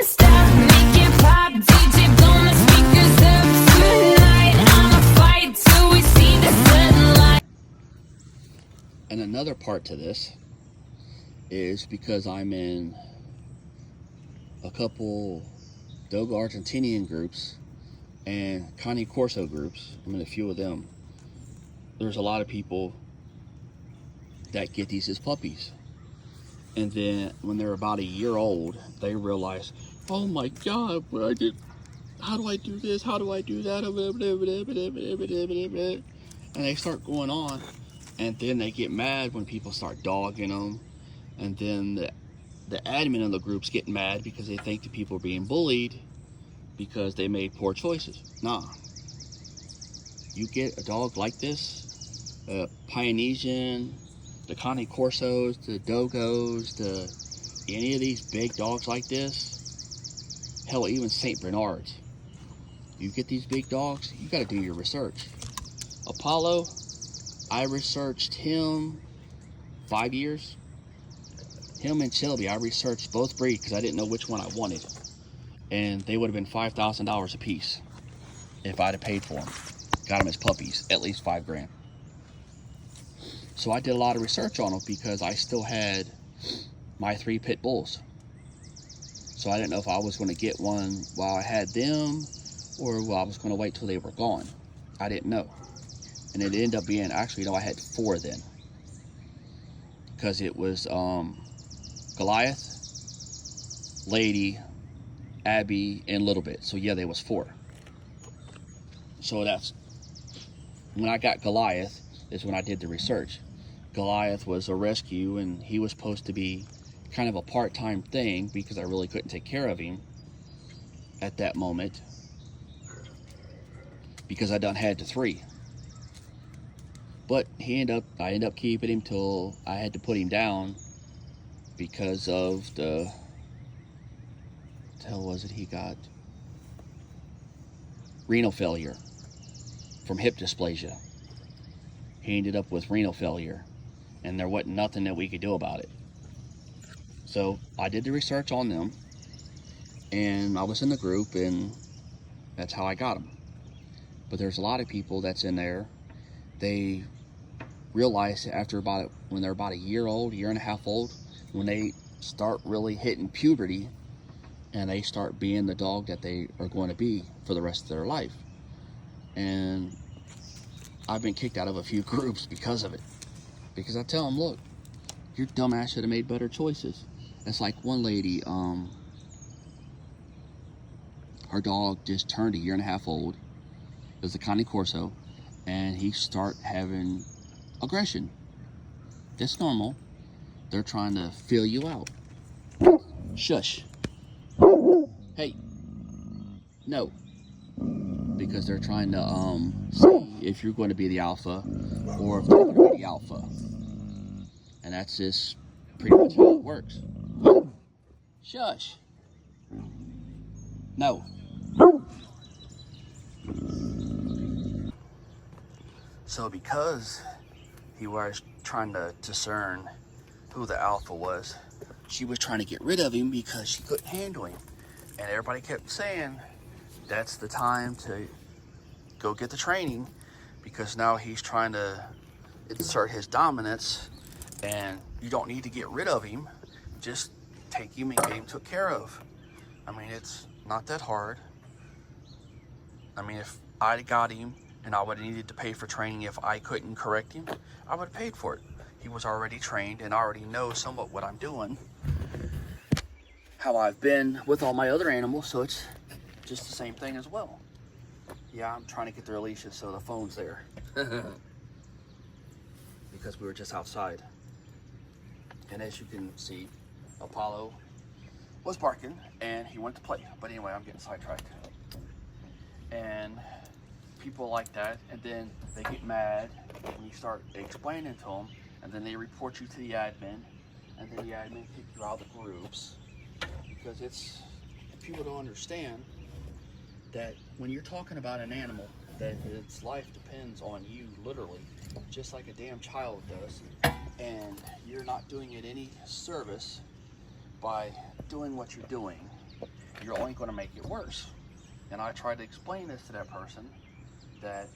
gonna stop, make it pop. DJ blow my speakers up tonight. I'ma fight till we see the sunlight. And another part to this is because I'm in a couple Dogo Argentinian groups and Cane Corso groups. I'm in a few of them. There's a lot of people that get these as puppies. And then when they're about a year old, they realize, oh my God, what I did, how do I do this? How do I do that? And they start going on. And then they get mad when people start dogging them. And then the admin of the groups get mad because they think the people are being bullied because they made poor choices. Nah. You get a dog like this, Polynesian, the Cane Corsos, the Dogos, any of these big dogs like this, hell, even St. Bernards. You get these big dogs, you gotta do your research. Apollo, I researched him 5 years. Him and Shelby, I researched both breeds because I didn't know which one I wanted. And they would have been $5,000 a piece if I'd have paid for them. Got them as puppies, at least $5,000. So I did a lot of research on them because I still had my 3 pit bulls. So I didn't know if I was going to get one while I had them or while I was going to wait till they were gone. I didn't know. And it ended up being, actually, no, I had 4 then. Because it was Goliath, Lady, Abby, and Little Bit. So yeah, there was 4. So that's, when I got Goliath, is when I did the research. Goliath was a rescue, and he was supposed to be kind of a part-time thing because I really couldn't take care of him at that moment because I done had the 3. But I ended up keeping him till I had to put him down because of the hell was it he got? Renal failure from hip dysplasia. He ended up with renal failure, and there wasn't nothing that we could do about it. So I did the research on them, and I was in the group, and that's how I got them. But there's a lot of people that's in there, they realize after when they're about a year old, year and a half old, when they start really hitting puberty, and they start being the dog that they are going to be for the rest of their life. And I've been kicked out of a few groups because of it. Because I tell them, look, your dumbass should have made better choices. It's like one lady, her dog just turned a year and a half old. It was a Cane Corso, and he start having aggression. That's normal. They're trying to fill you out. Shush. Hey. No. Because they're trying to see if you're going to be the alpha or if they're going to be the alpha. And that's just pretty much how it works. Shush. No. So because he was trying to discern who the alpha was, she was trying to get rid of him because she couldn't handle him. And everybody kept saying, that's the time to go get the training because now he's trying to insert his dominance and you don't need to get rid of him. Just take him and get him took care of. I mean, it's not that hard. I mean, if I got him and I would have needed to pay for training if I couldn't correct him, I would have paid for it. He was already trained and already knows somewhat what I'm doing, how I've been with all my other animals, so it's just the same thing as well. Yeah, I'm trying to get the Alicia so the phone's there. Because we were just outside. And as you can see, Apollo was barking and he went to play. But anyway, I'm getting sidetracked. And people like that, and then they get mad when you start explaining to them, and then they report you to the admin, and then the admin kick you out of the groups. Because people don't understand that when you're talking about an animal, that its life depends on you, literally, just like a damn child does, and you're not doing it any service by doing what you're doing. you're only going to make it worse. And I tried to explain this to that person, that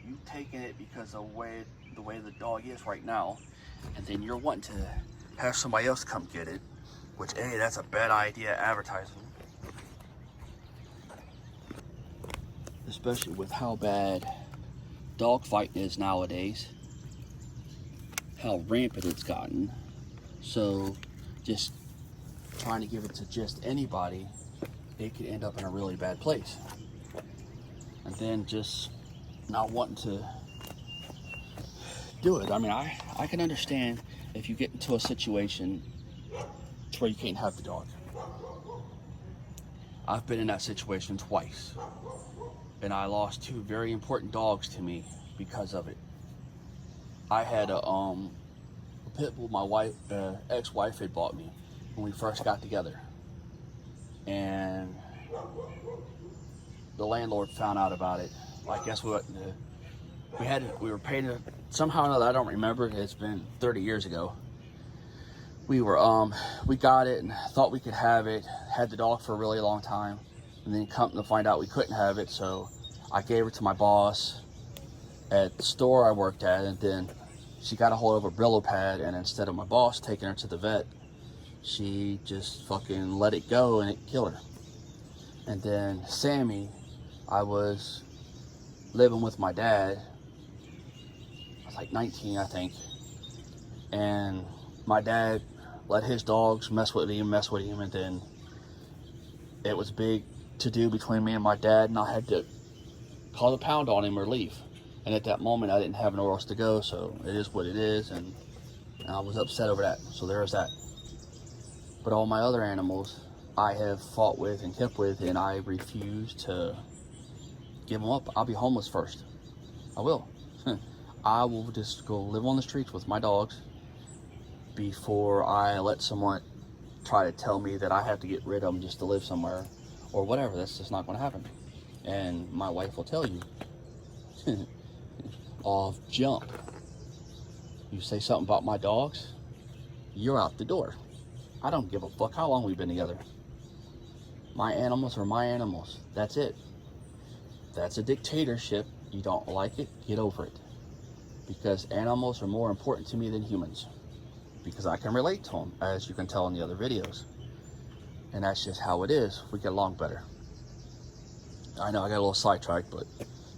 you taking it because of the way the dog is right now, and then you're wanting to have somebody else come get it, which, hey, that's a bad idea advertising. Especially with how bad dog fighting is nowadays, how rampant it's gotten. So just trying to give it to just anybody, it could end up in a really bad place. And then just not wanting to do it. I mean, I can understand if you get into a situation where you can't have the dog. I've been in that situation twice, and I lost two very important dogs to me because of it. I had a pit bull my ex-wife had bought me when we first got together, and the landlord found out about it. I guess we were paying it somehow or another. I don't remember. It's been 30 years ago. We got it and thought we could have it. Had the dog for a really long time, and then come to find out we couldn't have it. So I gave her to my boss at the store I worked at, and then she got a hold of a Brillo pad, and instead of my boss taking her to the vet, she just fucking let it go, and it killed her. And then Sammy, I was living with my dad. I was like 19, I think. And my dad let his dogs mess with him, and then it was big to do between me and my dad, and I had to call the pound on him or leave. And at that moment, I didn't have nowhere else to go, so it is what it is, and I was upset over that. So there's that. But all my other animals, I have fought with and kept with, and I refuse to give them up. I'll be homeless first. I will. I will just go live on the streets with my dogs before I let someone try to tell me that I have to get rid of them just to live somewhere or whatever. That's just not going to happen. And my wife will tell you off jump, you say something about my dogs, you're out the door. I don't give a fuck how long we've been together. My animals are my animals. That's it. That's a dictatorship. You don't like it, get over it. Because animals are more important to me than humans. Because I can relate to them, as you can tell in the other videos. And that's just how it is. We get along better. I know I got a little sidetracked, but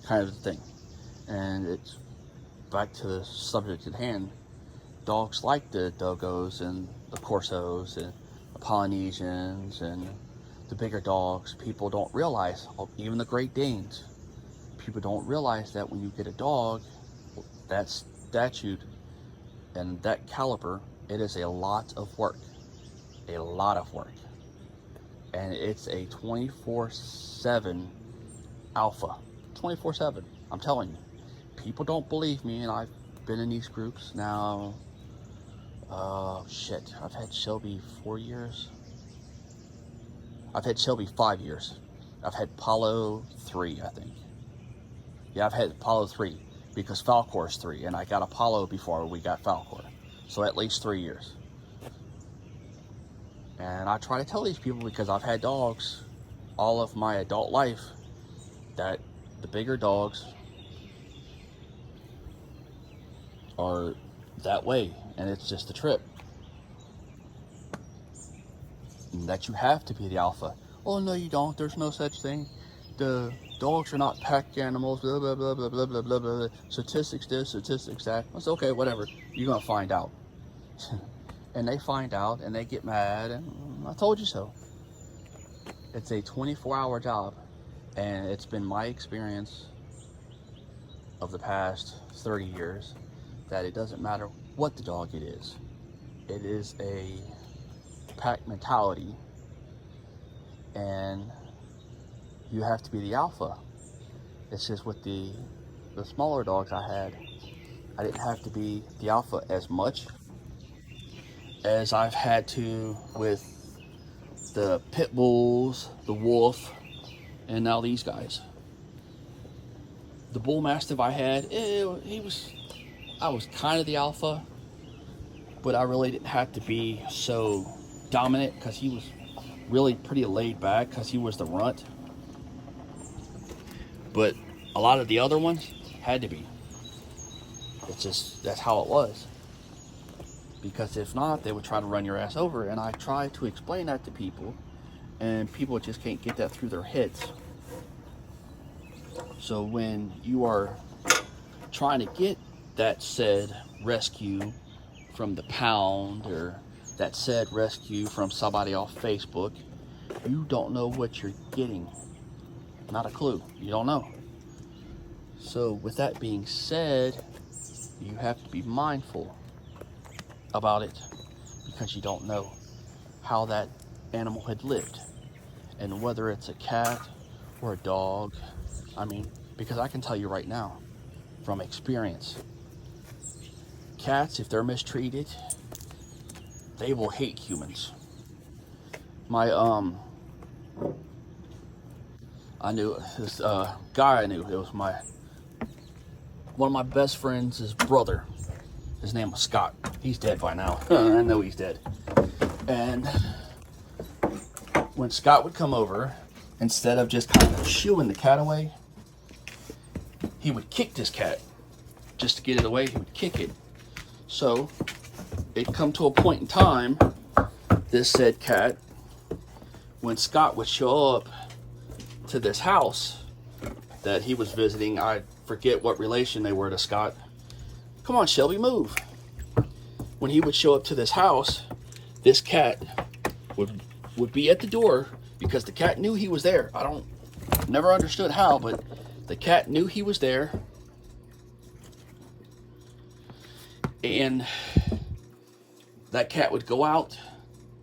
kind of the thing. And it's back to the subject at hand. Dogs like the Dogos and the Corsos and the Polynesians and the bigger dogs. People don't realize, even the Great Danes, people don't realize that when you get a dog that statute and that caliber, it is a lot of work. A lot of work. And it's a 24/7 alpha. 24/7. I'm telling you. People don't believe me, and I've been in these groups now. Shit. I've had Shelby 4 years. I've had Shelby 5 years. I've had Apollo 3, I think. Yeah, I've had Apollo 3 because Falcor is 3, and I got Apollo before we got Falcor. So at least 3 years. And I try to tell these people, because I've had dogs all of my adult life, that the bigger dogs are that way, and it's just a trip. And that you have to be the alpha. Oh no, you don't. There's no such thing. The dogs are not pack animals. Blah blah blah blah blah blah blah blah. Statistics this, statistics that. It's okay, whatever. You're gonna find out. And they find out, and they get mad, and I told you so. It's a 24-hour job, and it's been my experience of the past 30 years that it doesn't matter what the dog it is. It is a pack mentality, and you have to be the alpha. It's just with the smaller dogs I had, I didn't have to be the alpha as much as I've had to with the pit bulls, the wolf, and now these guys. The bull mastiff I had, I was kind of the alpha, but I really didn't have to be so dominant because he was really pretty laid back because he was the runt. But a lot of the other ones had to be. It's just, that's how it was. Because if not, they would try to run your ass over. And I try to explain that to people, and people just can't get that through their heads. So when you are trying to get that said rescue from the pound, or that said rescue from somebody off Facebook, you don't know what you're getting. Not a clue. You don't know. So with that being said, you have to be mindful about it, because you don't know how that animal had lived, and whether it's a cat or a dog. I mean, because I can tell you right now from experience, cats, if they're mistreated, they will hate humans. I knew this guy I knew. It was one of my best friends' brother. His name was Scott. He's dead by now. I know he's dead. And when Scott would come over, instead of just kind of shooing the cat away, he would kick this cat. Just to get it away, he would kick it. So it come to a point in time, this said cat, when Scott would show up to this house that he was visiting, I forget what relation they were to Scott. Come on, Shelby, move. When he would show up to this house, this cat would be at the door, because the cat knew he was there. Never understood how, but the cat knew he was there. And that cat would go out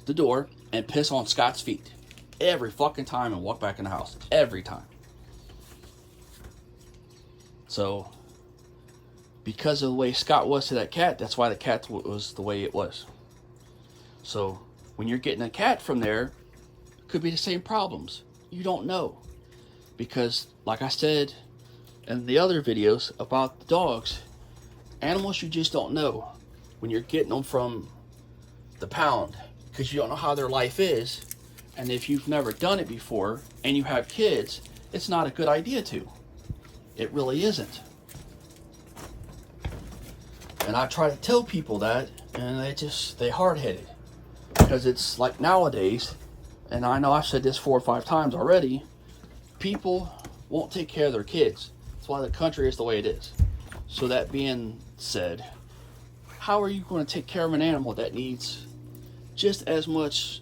the door and piss on Scott's feet every fucking time and walk back in the house. Every time. So, because of the way Scott was to that cat, that's why the cat was the way it was. So, when you're getting a cat from there, it could be the same problems. You don't know. Because, like I said in the other videos about the dogs, animals you just don't know when you're getting them from the pound, because you don't know how their life is. And if you've never done it before and you have kids, it's not a good idea to. It really isn't. And I try to tell people that, and they hard-headed. Because it's like nowadays, and I know I've said this 4 or 5 times already, people won't take care of their kids. That's why the country is the way it is. So that being said, how are you going to take care of an animal that needs just as much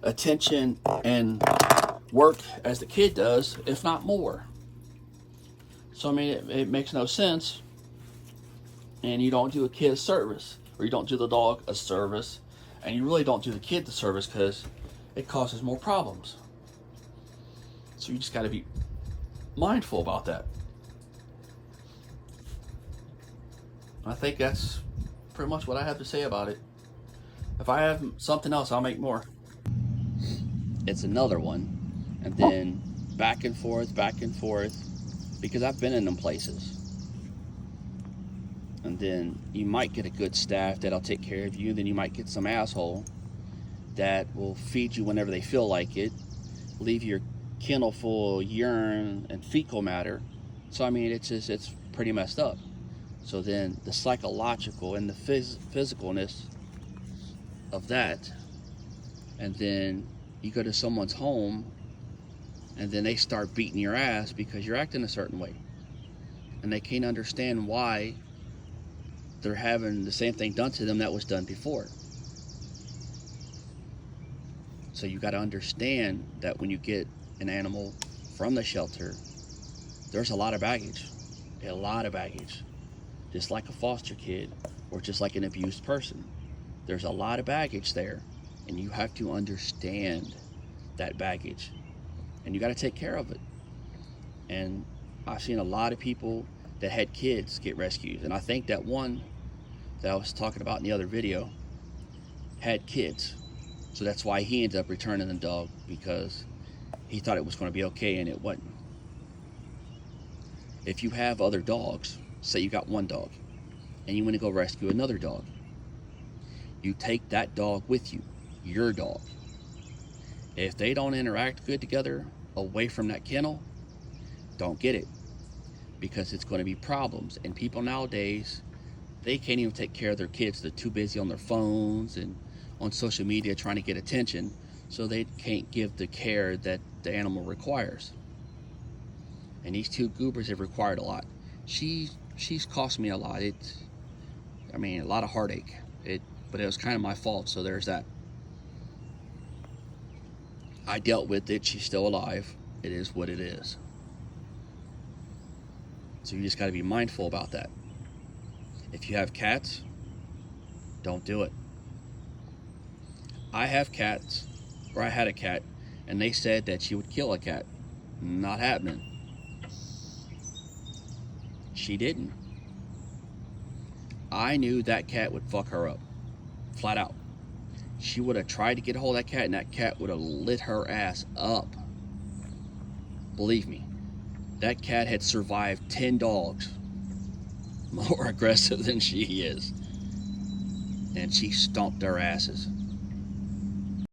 attention and work as the kid does, if not more? So I mean, it makes no sense. And you don't do a kid a service, or you don't do the dog a service, and you really don't do the kid the service, because it causes more problems. So you just got to be mindful about that. I think that's pretty much what I have to say about it. If I have something else, I'll make more. It's another one, and then back and forth, because I've been in them places. And then you might get a good staff that'll take care of you. Then you might get some asshole that will feed you whenever they feel like it, leave your kennel full of urine and fecal matter. So I mean, it's pretty messed up. So then the psychological and the physicalness of that, and then you go to someone's home and then they start beating your ass because you're acting a certain way, and they can't understand why they're having the same thing done to them that was done before. So you got to understand that when you get an animal from the shelter, there's a lot of baggage. Just like a foster kid, or just like an abused person. There's a lot of baggage there, and you have to understand that baggage, and you got to take care of it. And I've seen a lot of people that had kids get rescued, and I think that one that I was talking about in the other video had kids, so that's why he ended up returning the dog, because he thought it was going to be okay, and it wasn't. If you have other dogs, say you got one dog and you want to go rescue another dog, you take that dog with you, your dog, If they don't interact good together away from that kennel, don't get it, because it's going to be problems. And people nowadays, they can't even take care of their kids. They're too busy on their phones and on social media trying to get attention, so they can't give the care that the animal requires. And these two goobers have required a lot. She's cost me a lot. A lot of heartache. But it was kind of my fault, so there's that. I dealt with it. She's still alive. It is what it is. So you just got to be mindful about that. If you have cats, don't do it. I have cats, or I had a cat, and they said that she would kill a cat. Not happening. She didn't. I knew that cat would fuck her up. Flat out. She would have tried to get a hold of that cat, and that cat would have lit her ass up. Believe me, that cat had survived 10 dogs more aggressive than she is. And she stomped their asses.